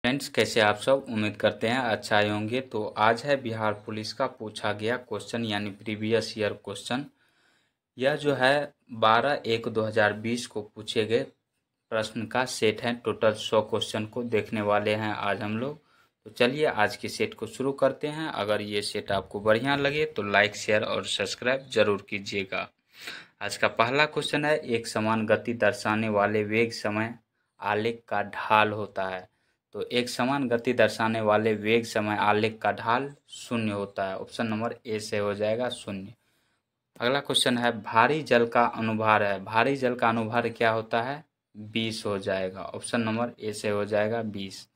Friends, कैसे आप सब? उम्मीद करते हैं अच्छा ही होंगे। तो आज है बिहार पुलिस का पूछा गया क्वेश्चन यानी प्रीवियस ईयर क्वेश्चन। यह जो है 12/1/2020 को पूछे गए प्रश्न का सेट है। टोटल 100 क्वेश्चन को देखने वाले हैं आज हम लोग। तो चलिए आज के सेट को शुरू करते हैं। अगर ये सेट आपको बढ़िया लगे तो लाइक, शेयर और सब्सक्राइब जरूर कीजिएगा। आज का पहला क्वेश्चन है, एक समान गति दर्शाने वाले वेग समय आलेख का ढाल होता है। तो एक समान गति दर्शाने वाले वेग समय आलेख का ढाल 0 होता है। ऑप्शन नंबर ए से हो जाएगा 0। अगला क्वेश्चन है, भारी जल का अनुभार है। भारी जल का अनुभार क्या होता है? 20 हो जाएगा। ऑप्शन नंबर ए से हो जाएगा 20।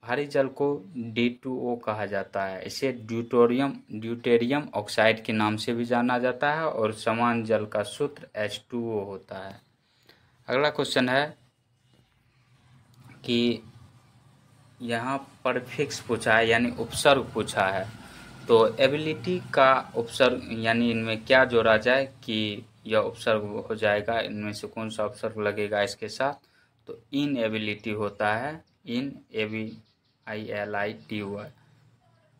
भारी जल को D2O कहा जाता है। इसे ड्यूटेरियम ऑक्साइड के नाम से भी जाना जाता है और समान जल का सूत्र H2O होता है। अगला क्वेश्चन है कि यहाँ पर फिक्स पूछा है यानी उपसर्ग पूछा है। तो एबिलिटी का उपसर्ग यानी इनमें क्या जोड़ा जाए कि यह उपसर्ग हो जाएगा, इनमें से कौन सा उपसर्ग लगेगा इसके साथ? तो इनएबिलिटी होता है, INABILITY।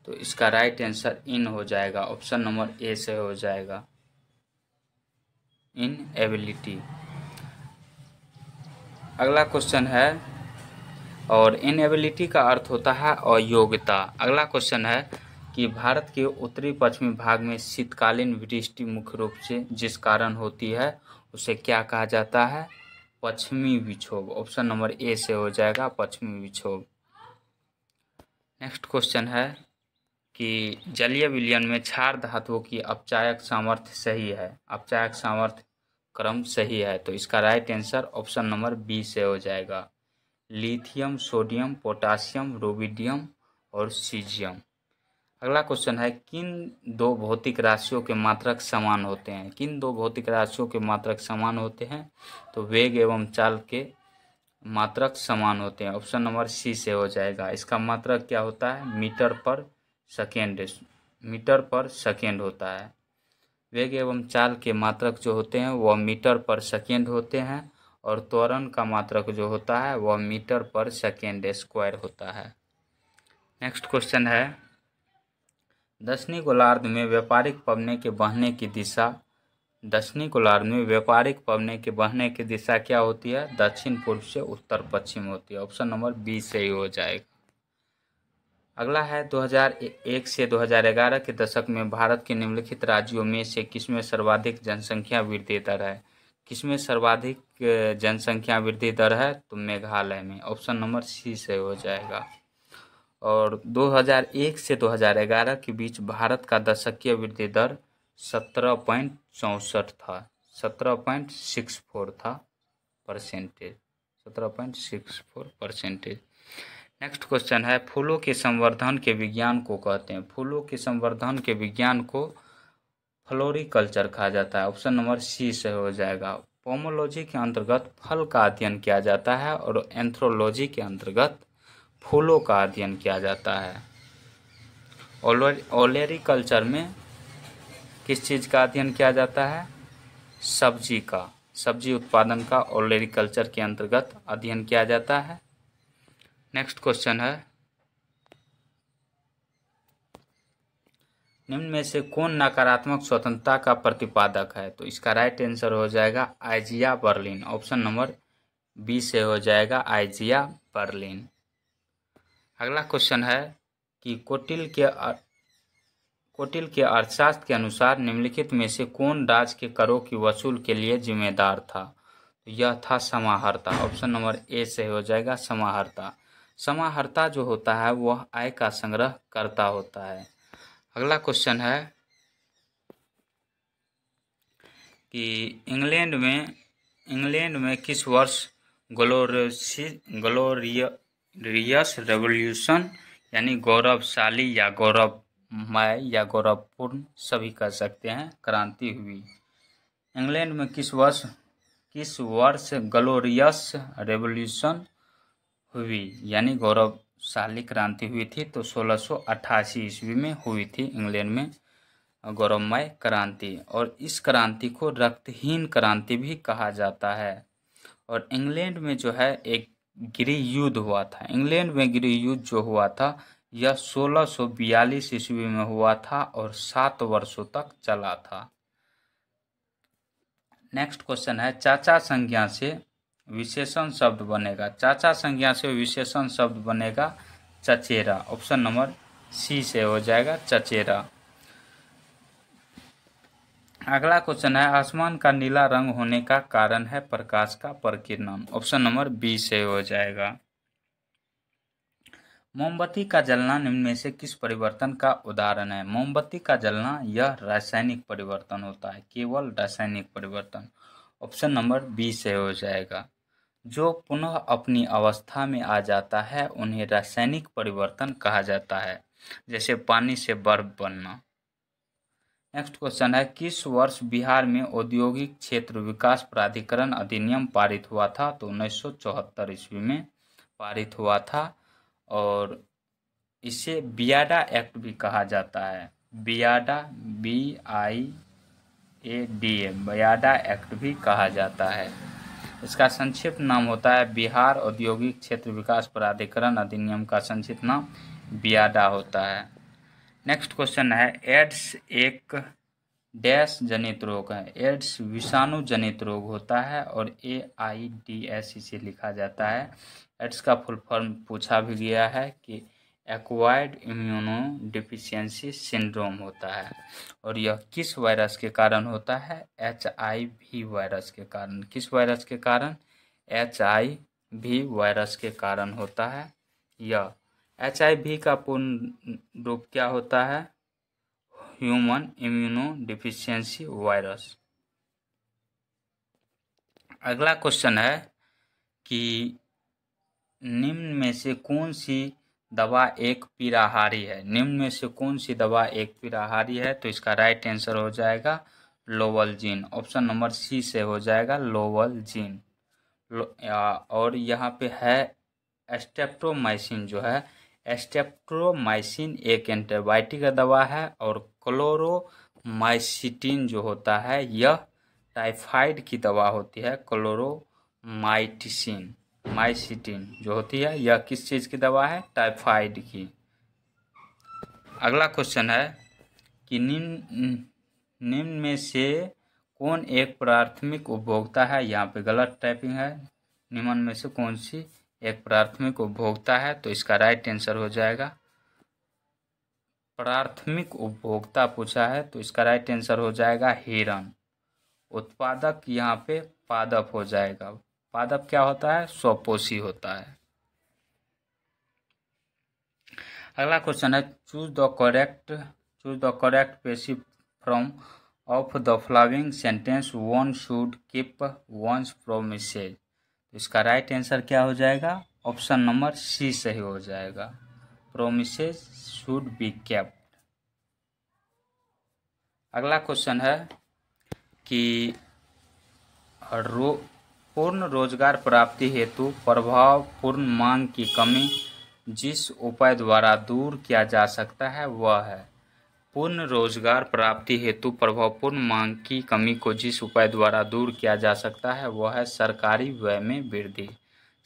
तो इसका राइट आंसर इन हो जाएगा। ऑप्शन नंबर ए से हो जाएगा इनएबिलिटी। अगला क्वेश्चन है, और इनएबिलिटी का अर्थ होता है अयोग्यता। अगला क्वेश्चन है कि भारत के उत्तरी पश्चिमी भाग में शीतकालीन वृष्टि मुख्य रूप से जिस कारण होती है उसे क्या कहा जाता है? पश्चिमी विक्षोभ। ऑप्शन नंबर ए से हो जाएगा पश्चिमी विक्षोभ। नेक्स्ट क्वेश्चन है कि जलीय विलयन में क्षार धातुओं की अपचायक सामर्थ्य सही है। अपचायक सामर्थ्य क्रम सही है। तो इसका right answer option number B से हो जाएगा लिथियम, सोडियम, पोटासियम, रुबिडियम और सीजियम। अगला क्वेश्चन है, किन दो भौतिक राशियों के मात्रक समान होते हैं? किन दो भौतिक राशियों के मात्रक समान होते हैं? तो वेग एवं चाल के मात्रक समान होते हैं। ऑप्शन नंबर सी से हो जाएगा। इसका मात्रक क्या होता है? मीटर पर सेकेंड होता है। वेग एवं चाल के मात्रक जो होते हैं वह मीटर पर सेकेंड होते हैं और त्वरण का मात्रक जो होता है वह मीटर पर सेकेंड स्क्वायर होता है। नेक्स्ट क्वेश्चन है, दक्षिणी गोलार्ध में व्यापारिक पवने के बहने की दिशा क्या होती है? दक्षिण पूर्व से उत्तर पश्चिम होती है। ऑप्शन नंबर बी से ही हो जाएगा। अगला है, 2001 से 2011 के दशक में भारत के निम्नलिखित राज्यों में से किसमें सर्वाधिक जनसंख्या वृद्धि दर है? किसमें सर्वाधिक जनसंख्या वृद्धि दर है? तो मेघालय में। ऑप्शन नंबर सी से हो जाएगा। और 2001 से 2011 के बीच भारत का दशकीय वृद्धि दर 17.64 था। 17.64 था परसेंटेज, 17.64%। नेक्स्ट क्वेश्चन है, फूलों के संवर्धन के विज्ञान को कहते हैं? फूलों के संवर्धन के विज्ञान को फ्लोरिकल्चर कहा जाता है। ऑप्शन नंबर सी से हो जाएगा। पोमोलॉजी के अंतर्गत फल का अध्ययन किया जाता है और एंथ्रोलॉजी के अंतर्गत फूलों का अध्ययन किया जाता है। ओलेरिकल्चर में किस चीज़ का अध्ययन किया जाता है? सब्जी उत्पादन का ओलेरिकल्चर के अंतर्गत अध्ययन किया जाता है। नेक्स्ट क्वेश्चन है, निम्न में से कौन नकारात्मक स्वतंत्रता का प्रतिपादक है? तो इसका राइट आंसर हो जाएगा आइजिया बर्लिन। ऑप्शन नंबर बी से हो जाएगा आइजिया बर्लिन। अगला क्वेश्चन है कि कोटिल के अर्थशास्त्र के अनुसार निम्नलिखित में से कौन राज्य के करों की वसूल के लिए जिम्मेदार था? तो यह था समाहर्ता। ऑप्शन नंबर ए से हो जाएगा समाहर्ता। समाहर्ता जो होता है वह आय का संग्रह करता होता है। अगला क्वेश्चन है कि इंग्लैंड में किस वर्ष ग्लोरियस रेवोल्यूशन यानी गौरवशाली या गौरवमय या गौरवपूर्ण सभी कह सकते हैं क्रांति हुई? इंग्लैंड में किस वर्ष ग्लोरियस रेवोल्यूशन हुई यानी गौरवशाली क्रांति हुई थी? तो 1688 ईस्वी में हुई थी इंग्लैंड में गौरवमय क्रांति। और इस क्रांति को रक्तहीन क्रांति भी कहा जाता है। और इंग्लैंड में जो है एक गृह युद्ध हुआ था। इंग्लैंड में गृह युद्ध जो हुआ था यह 1642 ईस्वी में हुआ था और 7 वर्षों तक चला था। नेक्स्ट क्वेश्चन है चाचा संज्ञा से विशेषण शब्द बनेगा। चाचा संज्ञा से विशेषण शब्द बनेगा चचेरा। ऑप्शन नंबर सी से हो जाएगा चचेरा। अगला क्वेश्चन है आसमान का नीला रंग होने का कारण है प्रकाश का प्रकीर्णन। ऑप्शन नंबर बी से हो जाएगा। मोमबत्ती का जलना निम्न में से किस परिवर्तन का उदाहरण है। मोमबत्ती का जलना यह रासायनिक परिवर्तन होता है, केवल रासायनिक परिवर्तन। ऑप्शन नंबर बी से हो जाएगा। जो पुनः अपनी अवस्था में आ जाता है उन्हें रासायनिक परिवर्तन कहा जाता है, जैसे पानी से बर्फ बनना। नेक्स्ट क्वेश्चन है किस वर्ष बिहार में औद्योगिक क्षेत्र विकास प्राधिकरण अधिनियम पारित हुआ था। तो 1974 ईस्वी में पारित हुआ था और इसे बियाडा एक्ट भी कहा जाता है। बियाडा BIADA बियाडा एक्ट भी कहा जाता है। इसका संक्षिप्त नाम होता है बिहार औद्योगिक क्षेत्र विकास प्राधिकरण अधिनियम का संक्षिप्त नाम बियाडा होता है। नेक्स्ट क्वेश्चन है एड्स एक डैश जनित रोग है। एड्स विषाणु जनित रोग होता है और AIDS इसे लिखा जाता है। एड्स का फुल फॉर्म पूछा भी गया है कि एक्वायर्ड इम्यूनो डिफिशियंसी सिंड्रोम होता है और यह किस वायरस के कारण होता है। HIV वायरस के कारण। किस वायरस के कारण। HIV वायरस के कारण होता है। यह HIV का पूर्ण रूप क्या होता है। Human immuno deficiency virus. अगला क्वेश्चन है कि निम्न में से कौन सी दवा एक पीड़ाहारी है। निम्न में से कौन सी दवा एक पीड़ाहारी है। तो इसका राइट आंसर हो जाएगा लोवलजीन। ऑप्शन नंबर सी से हो जाएगा लोवलजीन। और यहाँ पे है स्ट्रेप्टोमाइसिन जो है। स्ट्रेप्टोमाइसिन एक एंटीबायोटिक का दवा है और क्लोरोमाइसिटिन जो होता है यह टाइफाइड की दवा होती है। क्लोरोमाइसिटिन जो होती है यह किस चीज़ की दवा है। टाइफाइड की। अगला क्वेश्चन है कि निम्न में से कौन एक प्राथमिक उपभोक्ता है। यहाँ पे गलत टाइपिंग है। निम्न में से कौन सी एक प्राथमिक उपभोक्ता है। तो इसका राइट आंसर हो जाएगा प्राथमिक उपभोक्ता पूछा है तो इसका राइट आंसर हो जाएगा हिरण। उत्पादक यहाँ पे पादप हो जाएगा। पादप क्या होता है। स्वपोषी होता है। अगला क्वेश्चन है choose the correct passive form of the following sentence one should keep once promises. इसका राइट आंसर क्या हो जाएगा। ऑप्शन नंबर सी सही हो जाएगा। Promises should be kept. अगला क्वेश्चन है कि पूर्ण रोजगार प्राप्ति हेतु प्रभावपूर्ण मांग की कमी जिस उपाय द्वारा दूर किया जा सकता है वह है। पूर्ण रोजगार प्राप्ति हेतु प्रभावपूर्ण मांग की कमी को जिस उपाय द्वारा दूर किया जा सकता है वह है सरकारी व्यय में वृद्धि।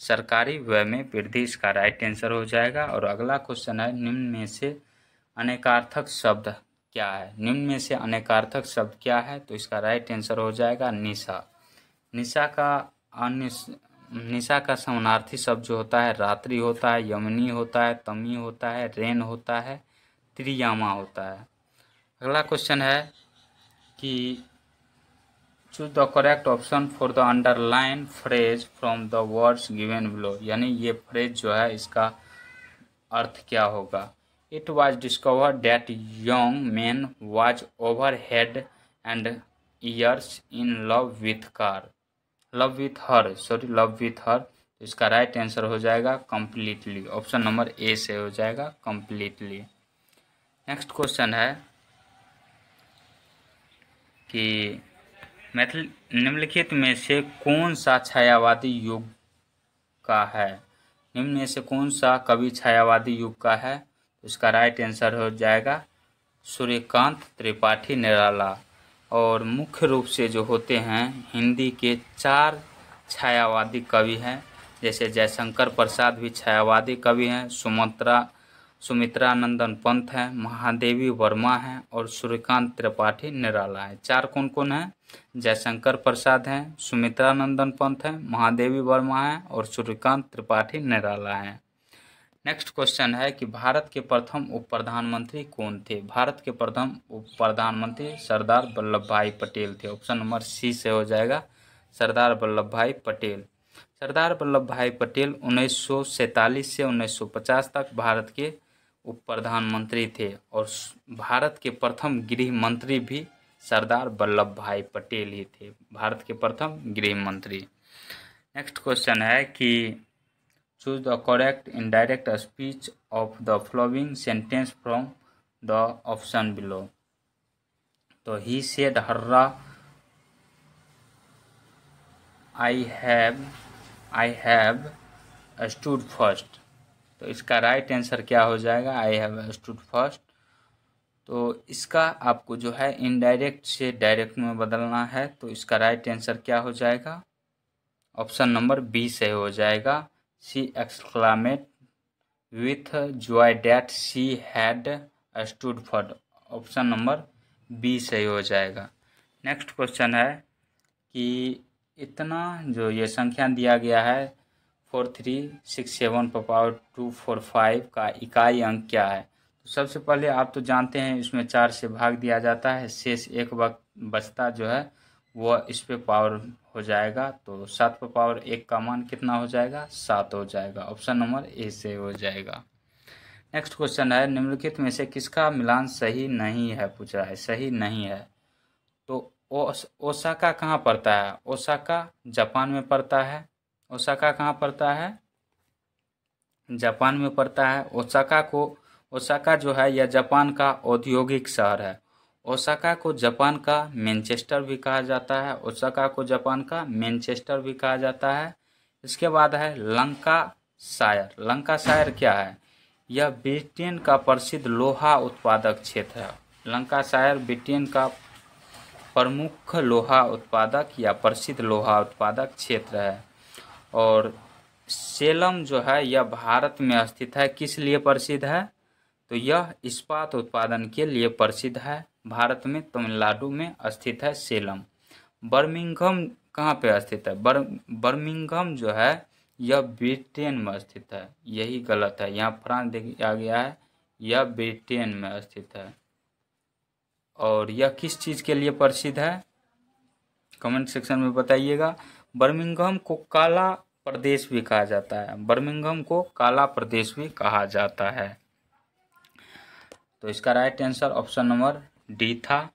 सरकारी व्यय में वृद्धि इसका राइट आंसर हो जाएगा। और अगला क्वेश्चन है निम्न में से अनेकार्थक शब्द क्या है। निम्न में से अनेकार्थक शब्द क्या है। तो इसका राइट आंसर हो जाएगा निशा। निशा का समानार्थी शब्द जो होता है रात्रि होता है, यमनी होता है, तमी होता है, रेन होता है, त्रियामा होता है। अगला क्वेश्चन है कि choose the correct option for the underline phrase from the words given below. यानी ये फ्रेज जो है इसका अर्थ क्या होगा। It was discovered that young man was over head and years in love with her. तो इसका राइट आंसर हो जाएगा कम्प्लीटली। ऑप्शन नंबर ए से हो जाएगा कम्प्लीटली। नेक्स्ट क्वेश्चन है कि निम्नलिखित में से कौन सा छायावादी युग का है। निम्न में से कौन सा कवि छायावादी युग का है। तो इसका राइट आंसर हो जाएगा सूर्यकांत त्रिपाठी निराला। और मुख्य रूप से जो होते हैं हिंदी के 4 छायावादी कवि हैं जैसे जयशंकर प्रसाद भी छायावादी कवि हैं, सुमित्रा नंदन पंत हैं, महादेवी वर्मा हैं और सूर्यकांत त्रिपाठी निराला हैं। चार कौन कौन हैं? जयशंकर प्रसाद हैं, सुमित्रा नंदन पंत हैं, महादेवी वर्मा हैं और सूर्यकांत त्रिपाठी निराला हैं। नेक्स्ट क्वेश्चन है कि भारत के प्रथम उप प्रधानमंत्री कौन थे? भारत के प्रथम उप प्रधानमंत्री सरदार वल्लभ भाई पटेल थे। ऑप्शन नंबर सी से हो जाएगा, सरदार वल्लभ भाई पटेल। सरदार वल्लभ भाई पटेल 1947 से 1950 तक भारत के उप प्रधानमंत्री थे और भारत के प्रथम गृह मंत्री भी सरदार वल्लभ भाई पटेल ही थे, भारत के प्रथम गृह मंत्री। नेक्स्ट क्वेश्चन है कि choose the correct indirect speech of the following sentence from the option below. तो he said hurrah I have stood first. तो इसका राइट आंसर क्या हो जाएगा? I have stood first. तो इसका आपको जो है इनडायरेक्ट से डायरेक्ट में बदलना है, तो इसका राइट आंसर क्या हो जाएगा? ऑप्शन नंबर बी से हो जाएगा, she exclaimed with joy that she had stood first. Option number B सही हो जाएगा। नेक्स्ट क्वेश्चन है कि इतना जो ये संख्या दिया गया है 4367/245 का इकाई अंक क्या है? तो सबसे पहले आप तो जानते हैं इसमें 4 से भाग दिया जाता है, शेष एक वक्त बचता जो है वह इस पे पावर हो जाएगा। तो 7/1 का मान कितना हो जाएगा? 7 हो जाएगा। ऑप्शन नंबर ए से हो जाएगा। नेक्स्ट क्वेश्चन है निम्नलिखित में से किसका मिलान सही नहीं है? पूछ रहा है, सही नहीं है। तो ओसाका कहाँ पड़ता है? ओसाका जापान में पड़ता है। ओसाका कहाँ पड़ता है? जापान में पड़ता है। ओसाका जो है यह जापान का औद्योगिक शहर है। ओसाका को जापान का मैनचेस्टर भी कहा जाता है। ओसाका को जापान का मैनचेस्टर भी कहा जाता है। इसके बाद है लंकाशायर। लंकाशायर क्या है? यह ब्रिटेन का प्रसिद्ध लोहा उत्पादक क्षेत्र है। लंकाशायर ब्रिटेन का प्रमुख लोहा उत्पादक या प्रसिद्ध लोहा उत्पादक क्षेत्र है। और सेलम जो है यह भारत में स्थित है। किस लिए प्रसिद्ध है? तो यह इस्पात उत्पादन के लिए प्रसिद्ध है। भारत में तमिलनाडु में स्थित है सेलम। बर्मिंघम कहाँ पे स्थित है? बर्मिंघम जो है यह ब्रिटेन में स्थित है। यही गलत है, यहाँ फ्रांस दिया गया है, यह ब्रिटेन में स्थित है। और यह किस चीज़ के लिए प्रसिद्ध है? कमेंट सेक्शन में बताइएगा। बर्मिंघम को काला प्रदेश भी कहा जाता है। बर्मिंघम को काला प्रदेश भी कहा जाता है। तो इसका right answer option number D था।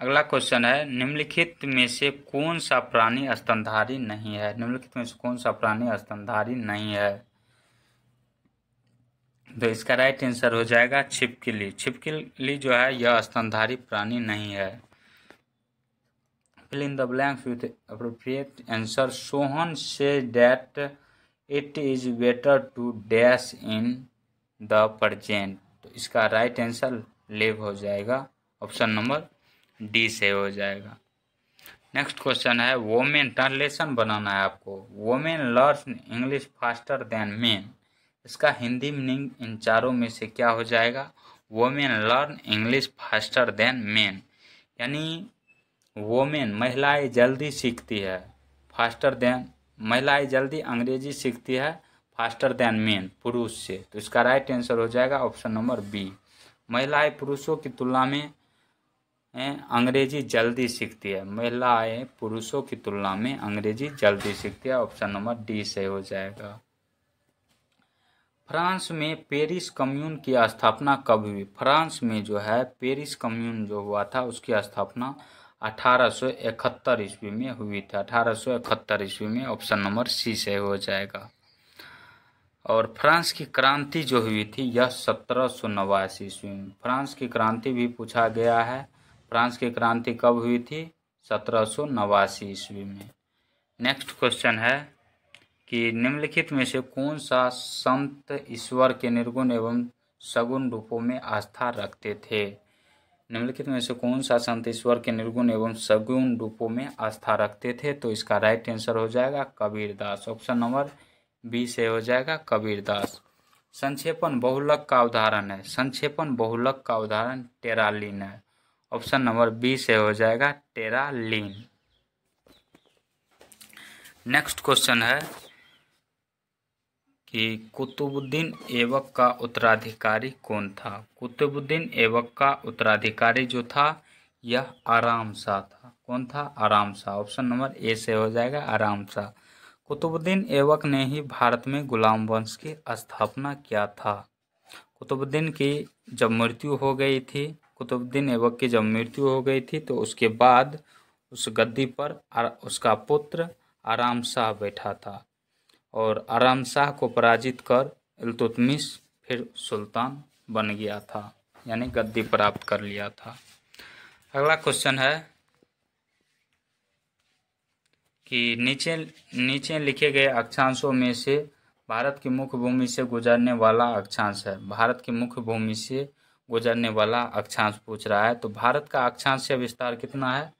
अगला क्वेश्चन है निम्नलिखित में से कौन सा प्राणी स्तनधारी नहीं है? निम्नलिखित में से कौन सा प्राणी स्तनधारी नहीं है? तो इसका राइट आंसर हो जाएगा छिपकली। छिपकली जो है यह स्तनधारी प्राणी नहीं है। Fill in the blanks with appropriate answer. Sohan said that it is better to dash in the present. तो इसका राइट आंसर लेव हो जाएगा। ऑप्शन नंबर डी से हो जाएगा। नेक्स्ट क्वेश्चन है वोमेन। ट्रांसलेशन बनाना है आपको। Women learn English faster than main. इसका हिंदी मीनिंग इन चारों में से क्या हो जाएगा? Women learn English faster than main. यानी वोमेन महिलाएं जल्दी सीखती है, फास्टर देन महिलाएं जल्दी अंग्रेजी सीखती है, फास्टर देन मेन पुरुष से। तो इसका राइट आंसर हो जाएगा ऑप्शन नंबर बी। महिलाएं पुरुषों की तुलना में अंग्रेजी जल्दी सीखती है। महिलाएं पुरुषों की तुलना में अंग्रेजी जल्दी सीखती है। ऑप्शन नंबर डी से हो जाएगा। फ्रांस में पेरिस कम्यून की स्थापना कब हुई? फ्रांस में जो है पेरिस कम्यून जो हुआ था उसकी स्थापना 1871 ईस्वी में हुई थी। 1871 ईस्वी में। ऑप्शन नंबर सी से हो जाएगा। और फ्रांस की क्रांति जो हुई थी यह 1789 ईस्वी में। फ्रांस की क्रांति भी पूछा गया है। फ्रांस की क्रांति कब हुई थी? 1789 ईस्वी में। नेक्स्ट क्वेश्चन है कि निम्नलिखित में से कौन सा संत ईश्वर के निर्गुण एवं सगुण रूपों में आस्था रखते थे? निम्नलिखित में से कौन सा संत ईश्वर के निर्गुण एवं सगुण रूपों में आस्था रखते थे? तो इसका राइट आंसर हो जाएगा कबीरदास। ऑप्शन नंबर बी से हो जाएगा कबीरदास। संक्षेपण बहुलक का उदाहरण है, संक्षेपण बहुलक का उदाहरण टेरालीन है। ऑप्शन नंबर बी से हो जाएगा टेरालीन। नेक्स्ट क्वेश्चन है कि कुतुबुद्दीन ऐबक का उत्तराधिकारी कौन था? कुतुबुद्दीन ऐबक का उत्तराधिकारी जो था यह आराम शाह था। कौन था? आराम शाह। ऑप्शन नंबर ए से हो जाएगा आराम शाह। कुतुबुद्दीन ऐबक ने ही भारत में गुलाम वंश की स्थापना किया था। कुतुबुद्दीन की जब मृत्यु हो गई थी, कुतुबुद्दीन ऐबक की जब मृत्यु हो गई थी तो उसके बाद उस गद्दी पर उसका पुत्र आराम शाह बैठा था और आराम शाह को पराजित कर इल्तुतमिश फिर सुल्तान बन गया था, यानी गद्दी प्राप्त कर लिया था। अगला क्वेश्चन है कि नीचे लिखे गए अक्षांशों में से भारत की मुख्य भूमि से गुजरने वाला अक्षांश है। भारत की मुख्य भूमि से गुजरने वाला अक्षांश पूछ रहा है। तो भारत का अक्षांशीय विस्तार कितना है?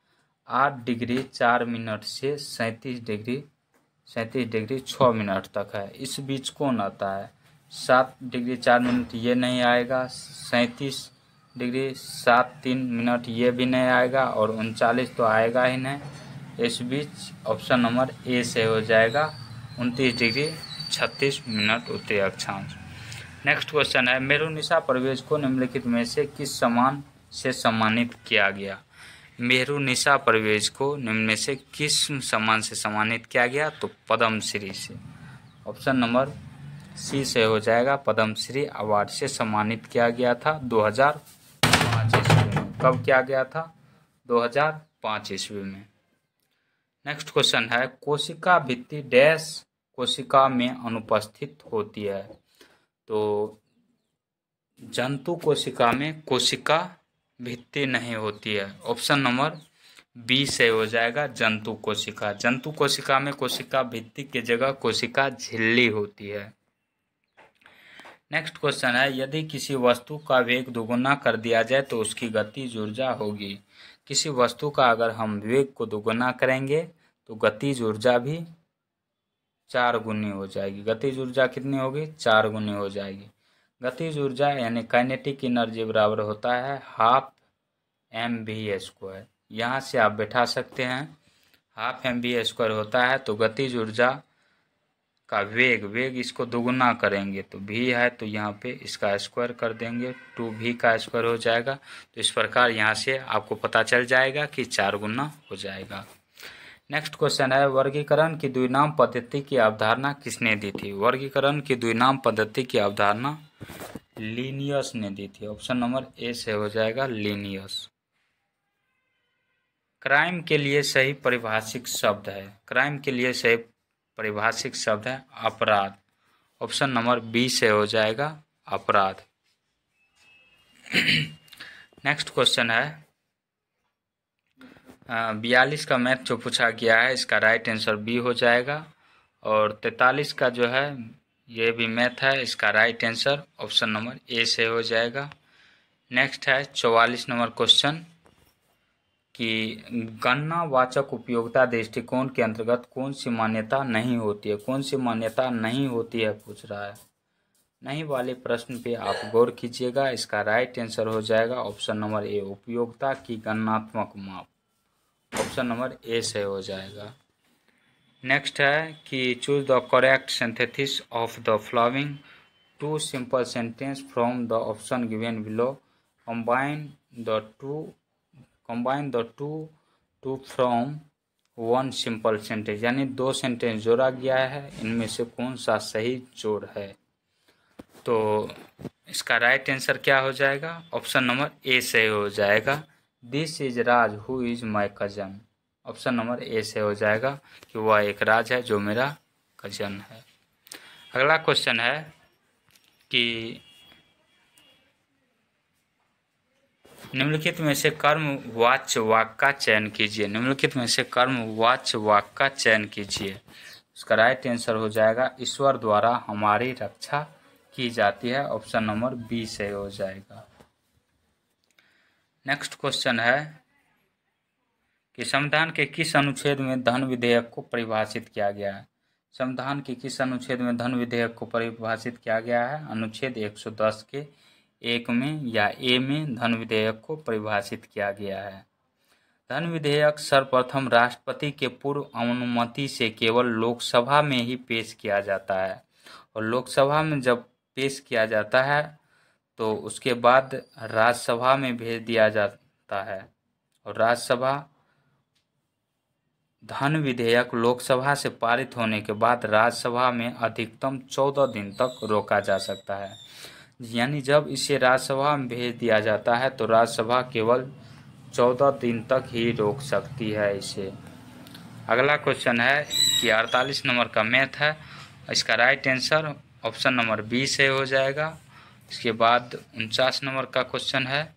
8 डिग्री 4 मिनट से 37 डिग्री 6 मिनट तक है। इस बीच कौन आता है? 7 डिग्री 4 मिनट ये नहीं आएगा, 37 डिग्री 7-3 मिनट ये भी नहीं आएगा और 39 तो आएगा ही नहीं। इस बीच ऑप्शन नंबर ए से हो जाएगा 29 डिग्री 36 मिनट उत्तरी अक्षांश। नेक्स्ट क्वेश्चन है मेहरुनिसा परवेज को निम्नलिखित में से किस सम्मान से सम्मानित किया गया? मेहरुनिसा परवेज को निम्न में से किस सम्मान से सम्मानित किया गया? तो पद्मश्री से। ऑप्शन नंबर सी से हो जाएगा पद्मश्री अवार्ड से सम्मानित किया गया था 2005 ईस्वी में। कब किया गया था? 2005 ईस्वी में। नेक्स्ट क्वेश्चन है कोशिका भित्ति डैश कोशिका में अनुपस्थित होती है? तो जंतु कोशिका में कोशिका भित्ति नहीं होती है। ऑप्शन नंबर बी से हो जाएगा जंतु कोशिका। जंतु कोशिका में कोशिका भित्ति की जगह कोशिका झिल्ली होती है। नेक्स्ट क्वेश्चन है यदि किसी वस्तु का वेग दोगुना कर दिया जाए तो उसकी गतिज ऊर्जा होगी। किसी वस्तु का अगर हम वेग को दोगुना करेंगे तो गतिज ऊर्जा भी 4 गुनी हो जाएगी। गतिज ऊर्जा कितनी होगी? 4 गुनी हो जाएगी। गतिज ऊर्जा यानी काइनेटिक एनर्जी बराबर होता है 12 mv²। यहाँ से आप बैठा सकते हैं 12 mv² होता है। तो गतिज ऊर्जा का वेग इसको दोगुना करेंगे तो v है तो यहाँ पे इसका स्क्वायर कर देंगे 2v का स्क्वायर हो जाएगा। तो इस प्रकार यहाँ से आपको पता चल जाएगा कि 4 गुना हो जाएगा। नेक्स्ट क्वेश्चन है वर्गीकरण की द्विनाम पद्धति की अवधारणा किसने दी थी? वर्गीकरण की द्विनाम पद्धति की अवधारणा लीनियस ने दी थी। ऑप्शन नंबर ए से हो जाएगा लीनियस। क्राइम के लिए सही परिभाषिक शब्द है। क्राइम के लिए सही परिभाषिक शब्द है अपराध। ऑप्शन नंबर बी से हो जाएगा अपराध। नेक्स्ट क्वेश्चन है 42 का मैथ जो पूछा गया है इसका राइट आंसर बी हो जाएगा और 43 का जो है ये भी मैथ है, इसका राइट आंसर ऑप्शन नंबर ए से हो जाएगा। नेक्स्ट है 44 नंबर क्वेश्चन कि गणना वाचक उपयोगिता दृष्टिकोण के अंतर्गत कौन सी मान्यता नहीं होती है? कौन सी मान्यता नहीं होती है पूछ रहा है। नहीं वाले प्रश्न पे आप गौर कीजिएगा। इसका राइट आंसर हो जाएगा ऑप्शन नंबर ए उपयोगिता की गणनात्मक माप। ऑप्शन नंबर ए से हो जाएगा। नेक्स्ट है कि choose the correct synthesis of the following 2 simple sentence from the option given below. Combine the two from 1 simple sentence, यानी 2 सेंटेंस जोड़ा गया है, इनमें से कौन सा सही जोड़ है? तो इसका राइट आंसर क्या हो जाएगा? ऑप्शन नंबर ए से हो जाएगा this is Raj who is my cousin. Option number ए से हो जाएगा कि वह एक राज है जो मेरा कजन है। अगला क्वेश्चन है कि निम्नलिखित में से कर्म वाच्य वाक्य का चयन कीजिए। निम्नलिखित में से कर्म वाच्य वाक्य का चयन कीजिए। इसका राइट आंसर हो जाएगा ईश्वर द्वारा हमारी रक्षा की जाती है। ऑप्शन नंबर बी से हो जाएगा। नेक्स्ट क्वेश्चन है कि संविधान के किस अनुच्छेद में धन विधेयक को परिभाषित किया गया है। संविधान के किस अनुच्छेद में धन विधेयक को परिभाषित किया गया है। अनुच्छेद 110 के 1 में या ए में धन विधेयक को परिभाषित किया गया है। धन विधेयक सर्वप्रथम राष्ट्रपति के पूर्व अनुमति से केवल लोकसभा में ही पेश किया जाता है, और लोकसभा में जब पेश किया जाता है तो उसके बाद राज्यसभा में भेज दिया जाता है, और राज्यसभा धन विधेयक लोकसभा से पारित होने के बाद राज्यसभा में अधिकतम 14 दिन तक रोका जा सकता है। यानी जब इसे राज्यसभा में भेज दिया जाता है तो राज्यसभा केवल 14 दिन तक ही रोक सकती है इसे। अगला क्वेश्चन है कि 48 नंबर का मैथ है, इसका right answer option number B से हो जाएगा। इसके बाद 49 नंबर का क्वेश्चन है,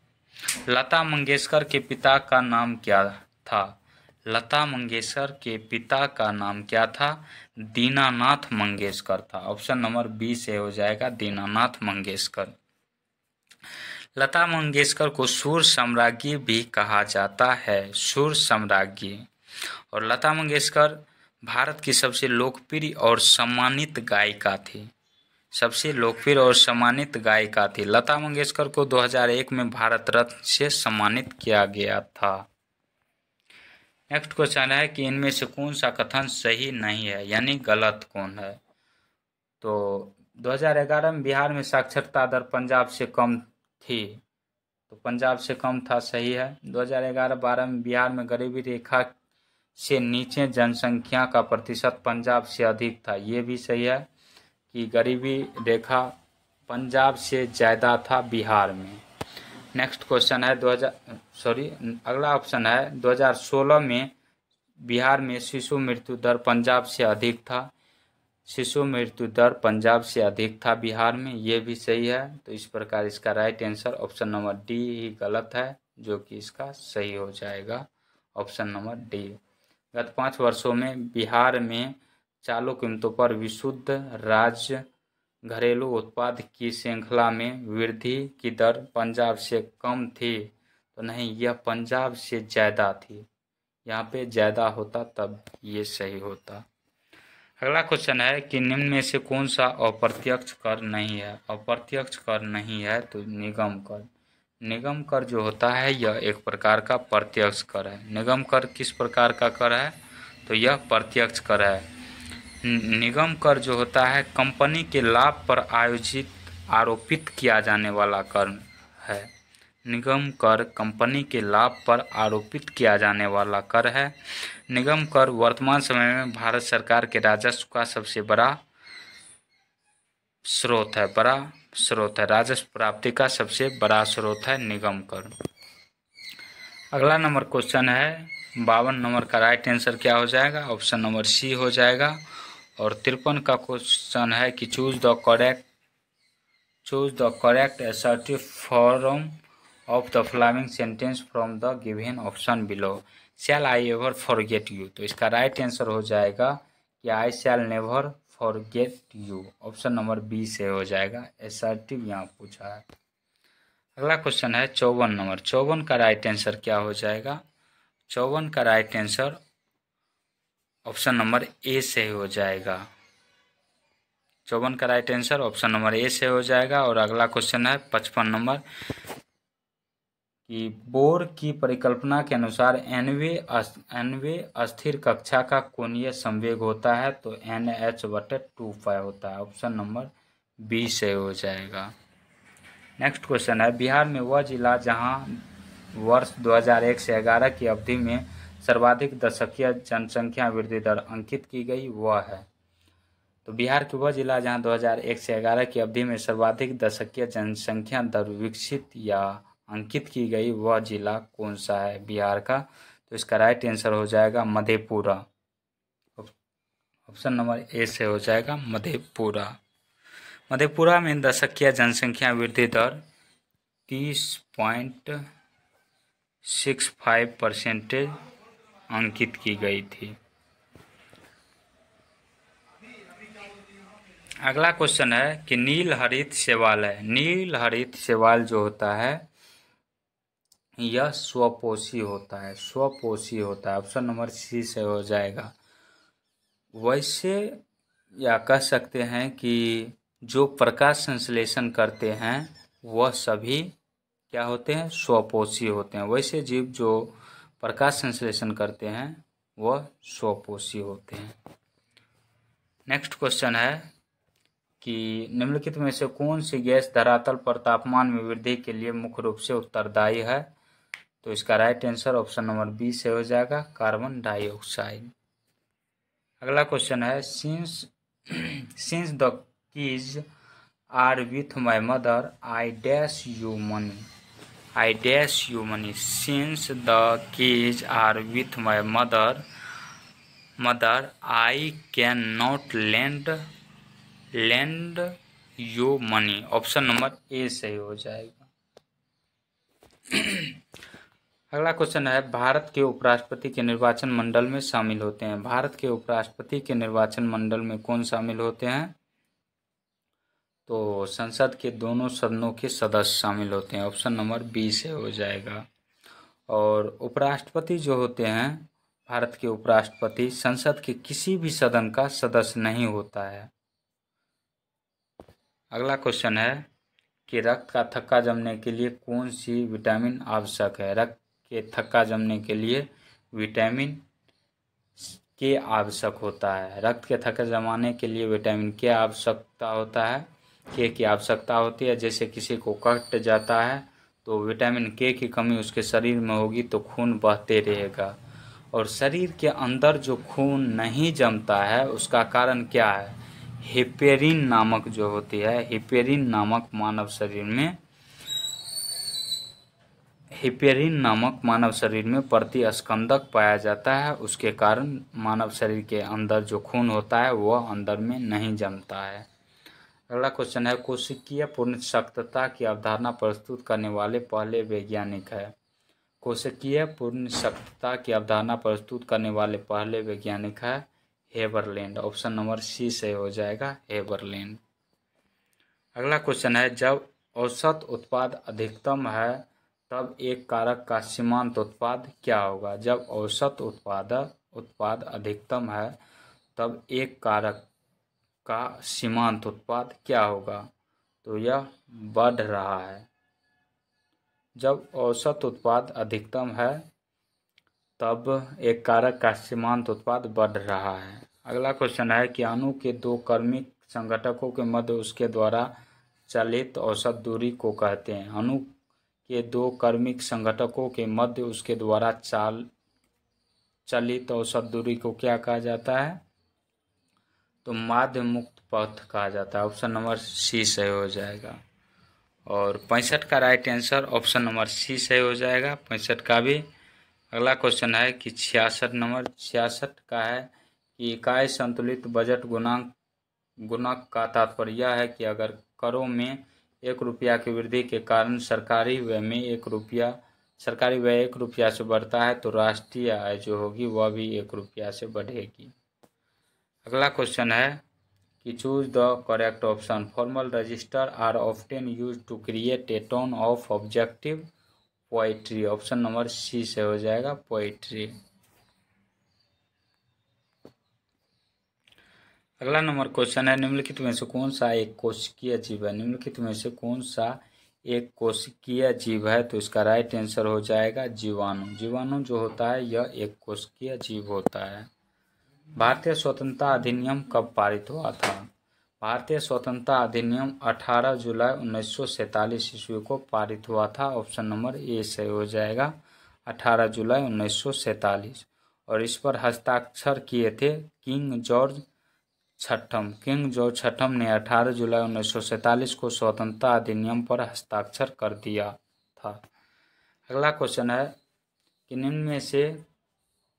लता मंगेशकर के पिता का नाम क्या था। लता मंगेशकर के पिता का नाम क्या था। दीनानाथ मंगेशकर था। ऑप्शन नंबर बी से हो जाएगा, दीनानाथ मंगेशकर। लता मंगेशकर को सुर सम्राज्ञी भी कहा जाता है, सुर सम्राज्ञी। और लता मंगेशकर भारत की सबसे लोकप्रिय और सम्मानित गायिका थी, सबसे लोकप्रिय और सम्मानित गायिका थी। लता मंगेशकर को 2001 में भारत रत्न से सम्मानित किया गया था। नेक्स्ट क्वेश्चन है कि इनमें से कौन सा कथन सही नहीं है, यानी गलत कौन है। तो 2011 में बिहार में साक्षरता दर पंजाब से कम थी, तो पंजाब से कम था, सही है। 2011-12 में बिहार में गरीबी रेखा से नीचे जनसंख्या का प्रतिशत पंजाब से अधिक था, ये भी सही है कि गरीबी रेखा पंजाब से ज़्यादा था बिहार में। नेक्स्ट क्वेश्चन है अगला ऑप्शन है 2016 में बिहार में शिशु मृत्यु दर पंजाब से अधिक था, शिशु मृत्यु दर पंजाब से अधिक था बिहार में, ये भी सही है। तो इस प्रकार इसका right answer option number D ही गलत है, जो कि इसका सही हो जाएगा, ऑप्शन नंबर डी। गत 5 वर्षों में बिहार में चालू कीमतों पर विशुद्ध राज्य घरेलू उत्पाद की श्रृंखला में वृद्धि की दर पंजाब से कम थी, तो नहीं, यह पंजाब से ज़्यादा थी। यहाँ पे ज़्यादा होता तब ये सही होता। अगला क्वेश्चन है कि निम्न में से कौन सा अप्रत्यक्ष कर नहीं है। अप्रत्यक्ष कर नहीं है तो निगम कर। निगम कर जो होता है यह एक प्रकार का प्रत्यक्ष कर है। निगम कर किस प्रकार का कर है, तो यह प्रत्यक्ष कर है। निगम कर जो होता है कंपनी के लाभ पर आरोपित किया जाने वाला कर है। निगम कर कंपनी के लाभ पर आरोपित किया जाने वाला कर है। निगम कर वर्तमान समय में भारत सरकार के राजस्व का सबसे बड़ा स्रोत है, राजस्व प्राप्ति का सबसे बड़ा स्रोत है निगम कर। अगला नंबर क्वेश्चन है 52 नंबर का राइट आंसर क्या हो जाएगा, ऑप्शन नंबर सी हो जाएगा। और 53 का क्वेश्चन है कि choose the correct assertive form of the following sentence from the given option below. Shall I ever forget you? तो इसका राइट आंसर हो जाएगा कि I shall never forget you, option number B से हो जाएगा। असर्टिव यहाँ पूछा है। अगला क्वेश्चन है 54 नंबर। 54 का राइट आंसर क्या हो जाएगा। 54 का राइट आंसर ऑप्शन नंबर ए से हो जाएगा। 54 का राइट आंसर ऑप्शन नंबर ए से हो जाएगा। और अगला क्वेश्चन है 55 नंबर कि बोर की परिकल्पना के अनुसार nवे अस्थिर कक्षा का कोणीय संवेग होता है, तो NH/2π होता है, ऑप्शन नंबर बी से हो जाएगा। नेक्स्ट क्वेश्चन है बिहार में वह जिला जहां वर्ष 2001 से 11 की अवधि में सर्वाधिक दशकीय जनसंख्या वृद्धि दर अंकित की गई वह है। तो बिहार के वह जिला जहां 2001 से 11 की अवधि में सर्वाधिक दशकीय जनसंख्या दर विकसित या अंकित की गई वह जिला कौन सा है बिहार का, तो इसका राइट आंसर हो जाएगा मधेपुरा, ऑप्शन नंबर ए से हो जाएगा मधेपुरा। मधेपुरा में दशकीय जनसंख्या वृद्धि दर 30.65% अंकित की गई थी। अगला क्वेश्चन है कि नील हरित शैवाल है। नील हरित शैवाल जो होता है यह स्वपोषी होता है, स्वपोषी होता है। ऑप्शन नंबर सी से हो जाएगा। वैसे या कह सकते हैं कि जो प्रकाश संश्लेषण करते हैं वह सभी क्या होते हैं, स्वपोषी होते हैं। वैसे जीव जो प्रकाश संश्लेषण करते हैं वह स्वपोषी होते हैं। नेक्स्ट क्वेश्चन है कि निम्नलिखित में से कौन सी गैस धरातल पर तापमान में वृद्धि के लिए मुख्य रूप से उत्तरदायी है? तो इसका right answer option number B से हो जाएगा, कार्बन डाइऑक्साइड। अगला क्वेश्चन है, since the keys are with my mother I dash you money, I dash you money. Since the keys are with my mother I can not lend you money. Option number A सही हो जाएगा। अगला question है, भारत के उपराष्ट्रपति के निर्वाचन मंडल में शामिल होते हैं। भारत के उपराष्ट्रपति के निर्वाचन मंडल में कौन शामिल होते हैं? तो संसद के दोनों सदनों के सदस्य शामिल होते हैं। ऑप्शन नंबर बी से हो जाएगा। और उपराष्ट्रपति जो होते हैं, भारत के उपराष्ट्रपति संसद के किसी भी सदन का सदस्य नहीं होता है। अगला क्वेश्चन है कि रक्त का थक्का जमने के लिए कौन सी विटामिन आवश्यक है? रक्त के थक्का जमने के लिए विटामिन के आवश्यक होता है। रक्त के थक्का जमाने के लिए विटामिन के आवश्यकता होता है, के की आवश्यकता होती है। जैसे किसी को कट जाता है तो विटामिन के की कमी उसके शरीर में होगी तो खून बहते रहेगा। और शरीर के अंदर जो खून नहीं जमता है उसका कारण क्या है? हेपेरिन नामक जो होती है, हेपेरिन नामक मानव शरीर में प्रतिस्कंदक पाया जाता है। उसके कारण मानव शरीर के अंदर जो खून होता है वह अंदर में नहीं जमता है। अगला क्वेश्चन है, कोशिकीय पूर्णशक्तता की अवधारणा प्रस्तुत करने वाले पहले वैज्ञानिक है। कोशिकीय पूर्णशक्तता की अवधारणा प्रस्तुत करने वाले पहले वैज्ञानिक है हेबरलैंड। ऑप्शन नंबर सी से हो जाएगा, हेबरलैंड। अगला क्वेश्चन है, जब औसत उत्पाद अधिकतम है तब एक कारक का सीमांत उत्पाद क्या होगा? जब औसत उत्पाद अधिकतम है तब एक कारक का सीमांत उत्पाद क्या होगा? तो यह बढ़ रहा है। जब औसत उत्पाद अधिकतम है तब एक कारक का सीमांत उत्पाद बढ़ रहा है। अगला क्वेश्चन है कि अणु के दो क्रमिक संघटकों के मध्य उसके द्वारा चलित औसत दूरी को कहते हैं। अणु के दो क्रमिक संघटकों के मध्य उसके द्वारा चलित औसत दूरी को क्या कहा जाता है? तो माध्य मुक्त पथ कहा जाता है। ऑप्शन नंबर सी सही हो जाएगा। और 65 का right answer option number C सही हो जाएगा, 65 का भी। अगला क्वेश्चन है कि 66 का है कि इकाई संतुलित बजट गुणक का तात्पर्य यह है कि अगर करों में 1 रुपया की वृद्धि के कारण सरकारी व्यय 1 रुपया से बढ़ता है तो राष्ट्रीय आय जो होगी वह भी 1 रुपया से बढ़ेगी। अगला क्वेश्चन है कि choose the correct option. Formal register are often use to create a tone of objective poetry. Option number C से हो जाएगा, पोएट्री। अगला नंबर क्वेश्चन है, निम्नलिखित में से कौन सा एक कोशिकीय जीव है? निम्नलिखित में से कौन सा एक कोशिकीय जीव है? तो इसका राइट आंसर हो जाएगा जीवाणु। जीवाणु जो होता है यह एक कोशिकीय जीव होता है। भारतीय स्वतंत्रता अधिनियम कब पारित हुआ था? भारतीय स्वतंत्रता अधिनियम 18 जुलाई 1947 ईस्वी को पारित हुआ था। ऑप्शन नंबर ए से हो जाएगा, 18 जुलाई 1947। और इस पर हस्ताक्षर किए थे किंग जॉर्ज छठम ने 18 जुलाई 1947 को स्वतंत्रता अधिनियम पर हस्ताक्षर कर दिया था। अगला क्वेश्चन है कि निम्न में से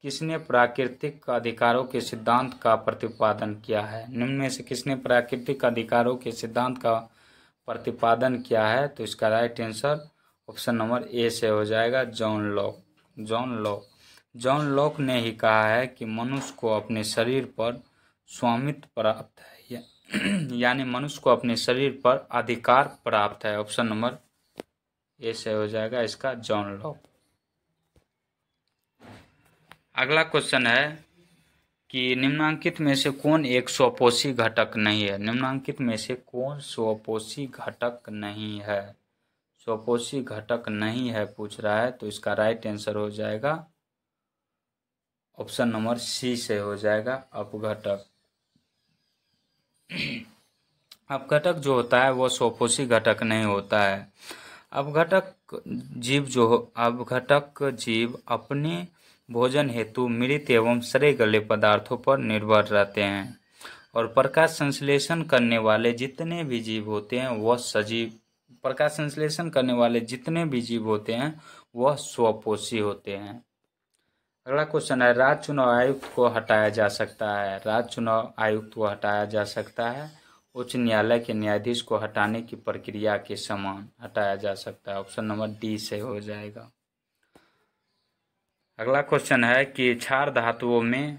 किसने प्राकृतिक अधिकारों के सिद्धांत का प्रतिपादन किया है? निम्न में से किसने प्राकृतिक अधिकारों के सिद्धांत का प्रतिपादन किया है? तो इसका राइट आंसर ऑप्शन नंबर ए से हो जाएगा, जॉन लॉक ने ही कहा है कि मनुष्य को अपने शरीर पर स्वामित्व प्राप्त है, यानी मनुष्य को अपने शरीर पर अधिकार प्राप्त है। ऑप्शन नंबर ए से हो जाएगा इसका जॉन लॉक। अगला क्वेश्चन है कि निम्नांकित में से कौन एक स्वपोषी घटक नहीं है। निम्नांकित में से कौन स्वपोषी घटक नहीं है। स्वपोषी घटक नहीं है पूछ रहा है, तो इसका राइट आंसर हो जाएगा ऑप्शन नंबर सी से हो जाएगा अपघटक। अपघटक जो होता है वो स्वपोषी घटक नहीं होता है। अपघटक जीव अपने भोजन हेतु मृत एवं सड़े गले पदार्थों पर निर्भर रहते हैं और प्रकाश संश्लेषण करने वाले जितने भी जीव होते हैं वह स्वपोषी होते हैं। अगला क्वेश्चन है राज्य चुनाव आयुक्त को हटाया जा सकता है। राज्य चुनाव आयुक्त को हटाया जा सकता है उच्च न्यायालय के न्यायाधीश को हटाने की प्रक्रिया के समान हटाया जा सकता है। ऑप्शन नंबर डी से हो जाएगा। अगला क्वेश्चन है कि क्षार धातुओं में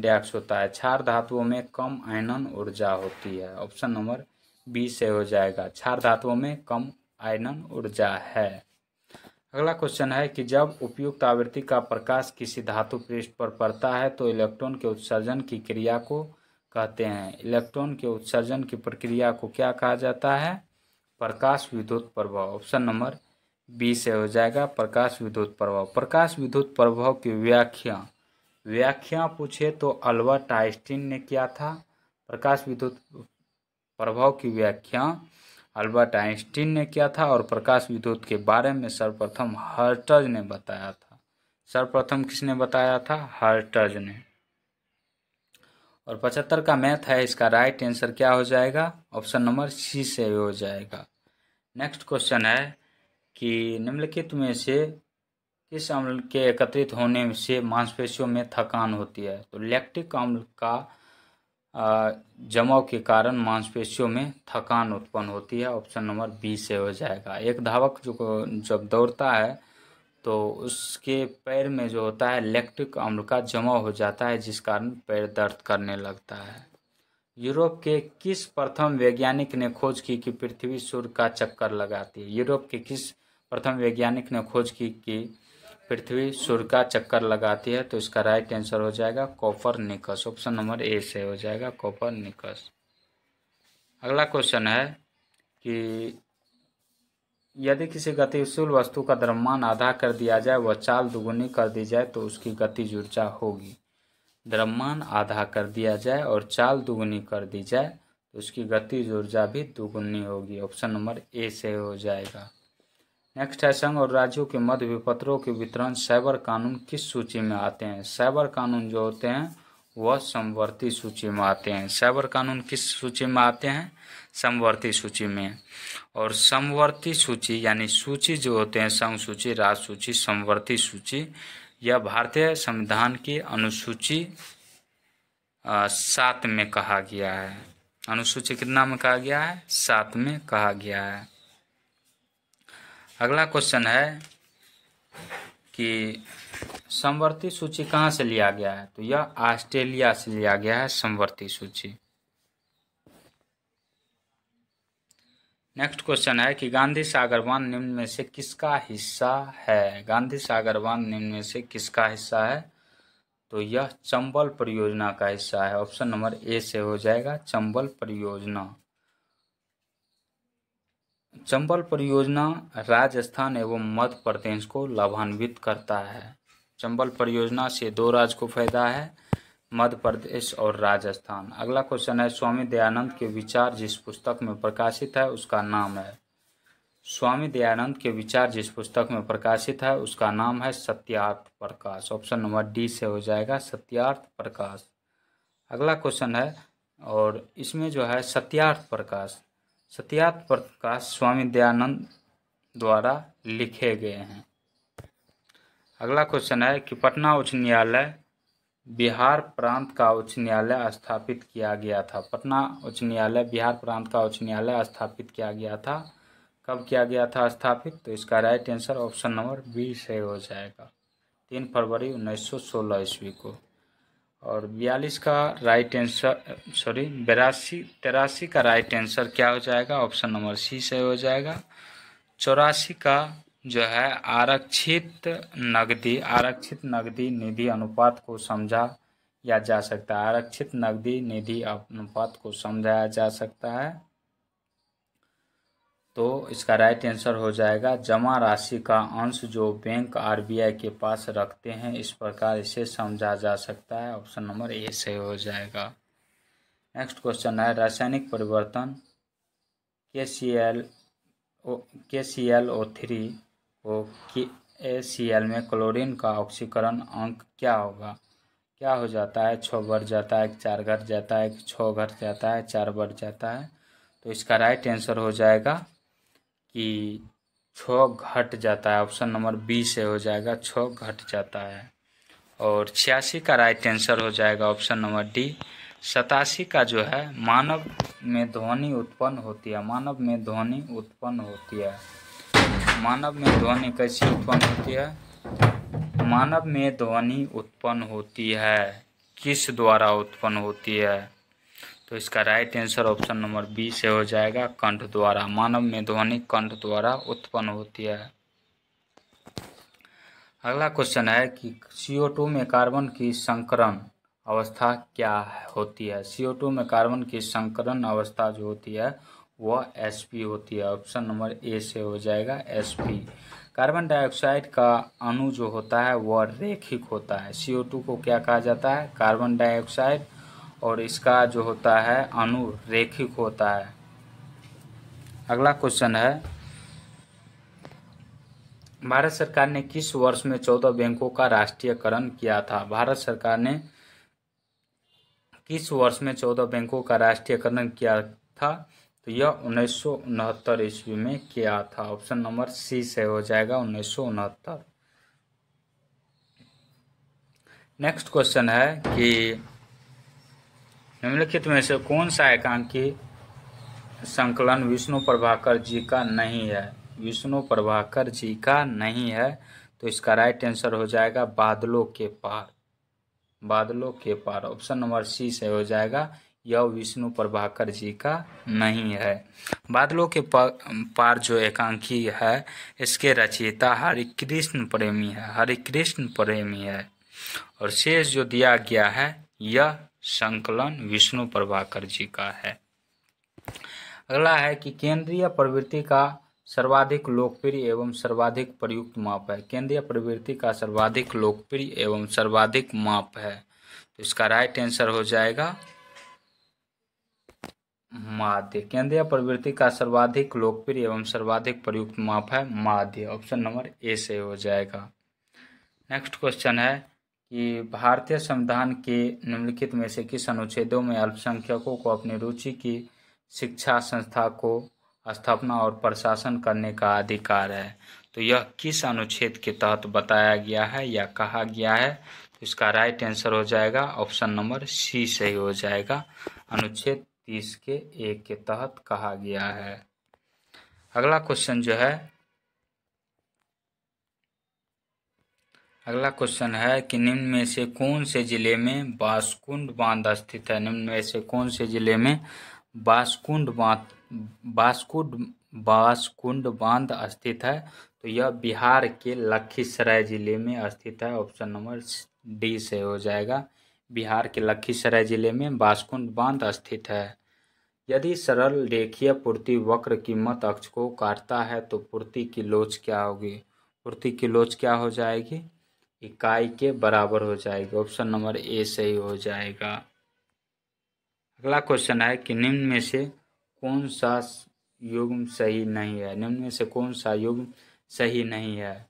डैक्स होता है। क्षार धातुओं में कम आयनन ऊर्जा होती है। ऑप्शन नंबर बी से हो जाएगा। क्षार धातुओं में कम आयनन ऊर्जा है। अगला क्वेश्चन है कि जब उपयुक्त आवृत्ति का प्रकाश किसी धातु पृष्ठ पर पड़ता है तो इलेक्ट्रॉन के उत्सर्जन की क्रिया को कहते हैं। इलेक्ट्रॉन के उत्सर्जन की प्रक्रिया को क्या कहा जाता है। प्रकाश विद्युत प्रभाव। ऑप्शन नंबर बी से हो जाएगा प्रकाश विद्युत प्रभाव। प्रकाश विद्युत प्रभाव की व्याख्या पूछे तो अल्बर्ट आइंस्टीन ने किया था। प्रकाश विद्युत प्रभाव की व्याख्या अल्बर्ट आइंस्टीन ने किया था और प्रकाश विद्युत के बारे में सर्वप्रथम हर्ट्ज ने बताया था। सर्वप्रथम किसने बताया था। हर्ट्ज ने। और 75 का मैथ है, इसका राइट आंसर क्या हो जाएगा। ऑप्शन नंबर सी से हो जाएगा। नेक्स्ट क्वेश्चन है कि निम्नलिखित में से किस अम्ल के एकत्रित होने से मांसपेशियों में थकान होती है। तो लैक्टिक अम्ल का जमाव के कारण मांसपेशियों में थकान उत्पन्न होती है। ऑप्शन नंबर बी से हो जाएगा। एक धावक जब दौड़ता है तो उसके पैर में जो होता है लैक्टिक अम्ल का जमाव हो जाता है जिस कारण पैर दर्द करने लगता है। यूरोप के किस प्रथम वैज्ञानिक ने खोज की कि पृथ्वी सूर्य का चक्कर लगाती है। यूरोप के किस प्रथम वैज्ञानिक ने खोज की कि पृथ्वी सूर्य का चक्कर लगाती है। तो इसका राइट आंसर हो जाएगा कोपरनिकस। ऑप्शन नंबर ए से हो जाएगा कोपरनिकस। अगला क्वेश्चन है कि यदि किसी गतिशील वस्तु का द्रव्यमान आधा कर दिया जाए व चाल दुगुनी कर दी जाए तो उसकी गतिज ऊर्जा होगी। द्रव्यमान आधा कर दिया जाए और चाल दुगुनी कर दी जाए तो उसकी गतिज ऊर्जा भी दुगुनी होगी। ऑप्शन नंबर ए से हो जाएगा। नेक्स्ट है संघ और राज्यों के मध्य विपत्रों के वितरण साइबर कानून किस सूची में आते हैं। साइबर कानून जो होते हैं वह समवर्ती सूची में आते हैं। साइबर कानून किस सूची में आते हैं। समवर्ती सूची में। और समवर्ती सूची यानी सूची जो होते हैं संघ सूची, राज्य सूची, समवर्ती सूची, यह भारतीय संविधान की अनुसूची 7 में कहा गया है। अनुसूची कितना में कहा गया है। 7 में कहा गया है। अगला क्वेश्चन है कि समवर्ती सूची कहाँ से लिया गया है। तो यह ऑस्ट्रेलिया से लिया गया है समवर्ती सूची। नेक्स्ट क्वेश्चन है कि गांधी सागर बांध निम्न में से किसका हिस्सा है। गांधी सागर बांध निम्न में से किसका हिस्सा है। तो यह चंबल परियोजना का हिस्सा है। ऑप्शन नंबर ए से हो जाएगा चंबल परियोजना। चंबल परियोजना राजस्थान एवं मध्य प्रदेश को लाभान्वित करता है। चंबल परियोजना से 2 राज्य को फायदा है, मध्य प्रदेश और राजस्थान। अगला क्वेश्चन है स्वामी दयानंद के विचार जिस पुस्तक में प्रकाशित है उसका नाम है। स्वामी दयानंद के विचार जिस पुस्तक में प्रकाशित है उसका नाम है Satyarth Prakash. Option number D से हो जाएगा सत्यार्थ प्रकाश। अगला क्वेश्चन है और इसमें जो है सत्यार्थ प्रकाश स्वामी दयानंद द्वारा लिखे गए हैं। अगला क्वेश्चन है कि पटना उच्च न्यायालय बिहार प्रांत का उच्च न्यायालय स्थापित किया गया था। पटना उच्च न्यायालय बिहार प्रांत का उच्च न्यायालय स्थापित किया गया था। कब किया गया था स्थापित। तो इसका right answer option number B से हो जाएगा 3 फरवरी 1916 ईस्वी को। और 83 का राइट आंसर क्या हो जाएगा। ऑप्शन नंबर सी से हो जाएगा 84 का जो है आरक्षित नकदी निधि अनुपात को समझा या जा सकता है। आरक्षित नकदी निधि अनुपात को समझाया जा सकता है। तो इसका राइट आंसर हो जाएगा जमा राशि का अंश जो बैंक आरबीआई के पास रखते हैं, इस प्रकार इसे समझा जा सकता है। ऑप्शन नंबर ए सही हो जाएगा। नेक्स्ट क्वेश्चन है रासायनिक परिवर्तन KClO3 को KCl में क्लोरीन का ऑक्सीकरण अंक क्या होगा? क्या हो जाता है? 6 बढ़ जाता है, 4 घट जाता है, 6 घट जाता है, 4 बढ़ जाता है। तो इसका राइट आंसर हो जाएगा कि 6 घट जाता है। ऑप्शन नंबर बी से हो जाएगा, 6 घट जाता है। और 86 का राइट आंसर हो जाएगा ऑप्शन नंबर डी। 87 का जो है मानव में ध्वनि उत्पन्न होती है। मानव में ध्वनि उत्पन्न होती है। मानव में ध्वनि कैसी उत्पन्न होती है? मानव में ध्वनि उत्पन्न होती है, किस द्वारा उत्पन्न होती है? तो इसका right answer option number B से हो जाएगा, कंठ द्वारा। मानव में ध्वनि कंठ द्वारा उत्पन्न होती है। अगला क्वेश्चन है कि CO2 में कार्बन की संकरण अवस्था क्या होती है? CO2 में कार्बन की संकरण अवस्था जो होती है वह sp होती है। ऑप्शन नंबर ए से हो जाएगा sp। कार्बन डाइऑक्साइड का अणु जो होता है वह रेखिक होता है। CO2 को क्या कहा जाता है? Carbon dioxide. और इसका जो होता है अणु रेखिक होता है। अगला क्वेश्चन है भारत सरकार ने किस वर्ष में 14 बैंकों का राष्ट्रीयकरण किया था? भारत सरकार ने किस वर्ष में 14 बैंकों का राष्ट्रीयकरण किया था? तो यह 1969 ईस्वी में किया था। ऑप्शन नंबर सी से हो जाएगा, 1969। नेक्स्ट क्वेश्चन है कि निम्नलिखित में से कौन सा एकांकी संकलन विष्णु प्रभाकर जी का नहीं है? विष्णु प्रभाकर जी का नहीं है। तो इसका राइट आंसर हो जाएगा बादलों के पार। बादलों के पार ऑप्शन नंबर सी से हो जाएगा, यह विष्णु प्रभाकर जी का नहीं है। बादलों के पार जो एकांकी है इसके रचयिता हरिकृष्ण प्रेमी है। हरिकृष्ण प्रेमी है। और शेष जो दिया गया है यह संकलन विष्णु प्रभाकर जी का है। अगला है कि केंद्रीय प्रवृत्ति का सर्वाधिक लोकप्रिय एवं सर्वाधिक प्रयुक्त माप है। केंद्रीय प्रवृत्ति का सर्वाधिक लोकप्रिय एवं सर्वाधिक माप है। तो इसका राइट आंसर हो जाएगा माध्य। केंद्रीय प्रवृत्ति का सर्वाधिक लोकप्रिय एवं सर्वाधिक प्रयुक्त माप है माध्य। ऑप्शन नंबर ए से हो जाएगा। नेक्स्ट क्वेश्चन है कि भारतीय संविधान के निम्नलिखित में से किस अनुच्छेदों में अल्पसंख्यकों को अपनी रुचि की शिक्षा संस्था को स्थापना और प्रशासन करने का अधिकार है? तो यह किस अनुच्छेद के तहत बताया गया है या कहा गया है? तो इसका राइट आंसर हो जाएगा ऑप्शन नंबर सी सही हो जाएगा, अनुच्छेद 30 के 1 के तहत कहा गया है। अगला क्वेश्चन जो है अगला क्वेश्चन है कि निम्न में से कौन से जिले में बासकुंड बांध स्थित है? निम्न में से कौन से जिले में बासकुंड बांध स्थित है? तो यह बिहार के लखीसराय जिले में स्थित है। ऑप्शन नंबर डी से हो जाएगा, बिहार के लखीसराय जिले में बासकुंड बांध स्थित है। यदि सरल रेखीय पूर्ति वक्र की मध्य अक्ष को काटता है तो पूर्ति की लोच क्या होगी? पूर्ति की लोच क्या हो जाएगी? इकाई के बराबर हो जाएगी। ऑप्शन नंबर ए सही हो जाएगा। अगला क्वेश्चन है कि निम्न में से कौन सा युग्म सही नहीं है? निम्न में से कौन सा युग्म सही नहीं है?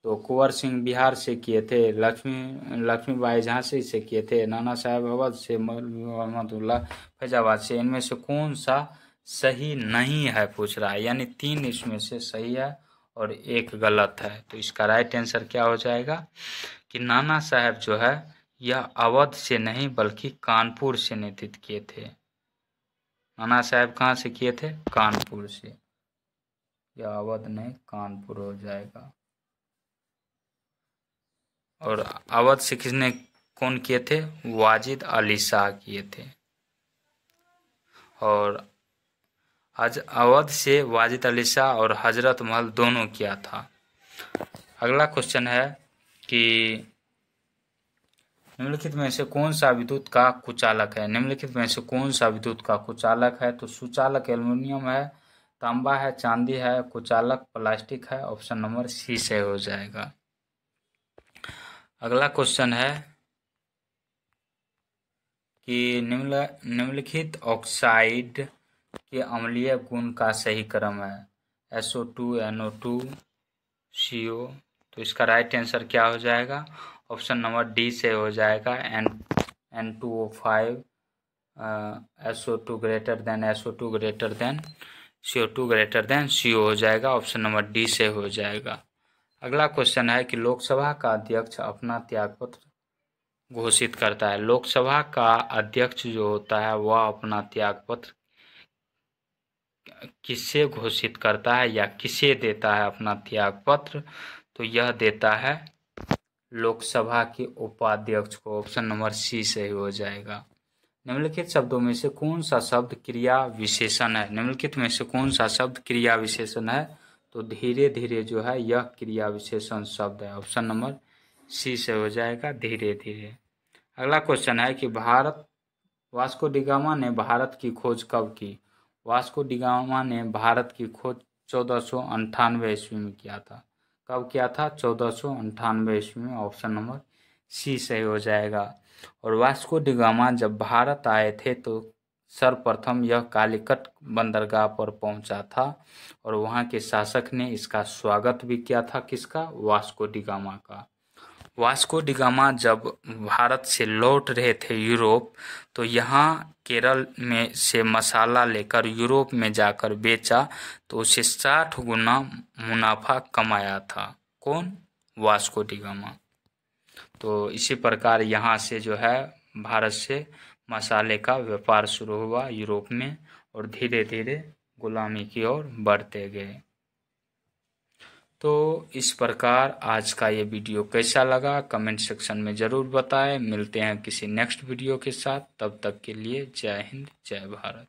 तो कुंवर सिंह बिहार से किए थे, लक्ष्मीबाई झांसी से किए थे, नाना साहब अवध से, मोहम्मदुल्लाह फैजाबाद से। इनमें से कौन सा सही नहीं है पूछ रहा है, यानी 3 इसमें से सही है और 1 गलत है। तो इसका राइट आंसर क्या हो जाएगा कि नाना साहब जो है यह अवध से नहीं बल्कि कानपुर से नेतृत्व किए थे। नाना साहब कहाँ से किए थे? कानपुर से। यह अवध नहीं कानपुर हो जाएगा। और अवध से किसने कौन किए थे? वाजिद अली शाह किए थे। और अवध से वाजिद अली शाह और हजरत महल दोनों किया था। अगला क्वेश्चन है कि निम्नलिखित में से कौन सा विद्युत का कुचालक है। निम्नलिखित में से कौन सा विद्युत का कुचालक है। तो सुचालक एल्युमिनियम है, तांबा है, चांदी है, कुचालक प्लास्टिक है। ऑप्शन नंबर सी से हो जाएगा। अगला क्वेश्चन है कि निम्नलिखित ऑक्साइड के अम्लीय गुण का सही क्रम है। SO2, NO2, CO। तो इसका राइट आंसर क्या हो जाएगा। ऑप्शन नंबर डी से हो जाएगा। N2O5, SO2 greater than SO2 greater than CO2 greater than CO हो जाएगा। ऑप्शन नंबर डी से हो जाएगा। अगला क्वेश्चन है कि लोकसभा का अध्यक्ष अपना त्यागपत्र घोषित करता है। लोकसभा का अध्यक्ष जो होता है वह अपना त्यागपत्र किससे घोषित करता है या किसे देता है अपना त्यागपत्र। तो यह देता है लोकसभा के उपाध्यक्ष को। ऑप्शन नंबर सी से ही हो जाएगा। निम्नलिखित शब्दों में से कौन सा शब्द क्रिया विशेषण है। निम्नलिखित में से कौन सा शब्द क्रिया विशेषण है। तो धीरे धीरे जो है यह क्रिया विशेषण शब्द है। ऑप्शन नंबर सी से हो जाएगा, धीरे धीरे। अगला क्वेश्चन है कि वास्को डी गामा ने भारत की खोज कब की। वास्को डी गामा ने भारत की खोज 1498 ईस्वी में किया था। कब किया था। 1498 ईस्वी में। ऑप्शन नंबर सी सही हो जाएगा। और वास्को डी गामा जब भारत आए थे तो सर्वप्रथम यह कालीकट बंदरगाह पर पहुंचा था और वहां के शासक ने इसका स्वागत भी किया था। किसका। वास्को डी गामा का। वास्को डी गामा जब भारत से लौट रहे थे यूरोप, तो यहाँ केरल में से मसाला लेकर यूरोप में जाकर बेचा तो उसे 60 गुना मुनाफा कमाया था। कौन। Vasco D gamma. तो इसी प्रकार यहाँ से जो है भारत से मसाले का व्यापार शुरू हुआ यूरोप में और धीरे धीरे गुलामी की ओर बढ़ते गए। तो इस प्रकार आज का ये वीडियो कैसा लगा कमेंट सेक्शन में ज़रूर बताएं। मिलते हैं किसी नेक्स्ट वीडियो के साथ। तब तक के लिए जय हिंद, जय भारत।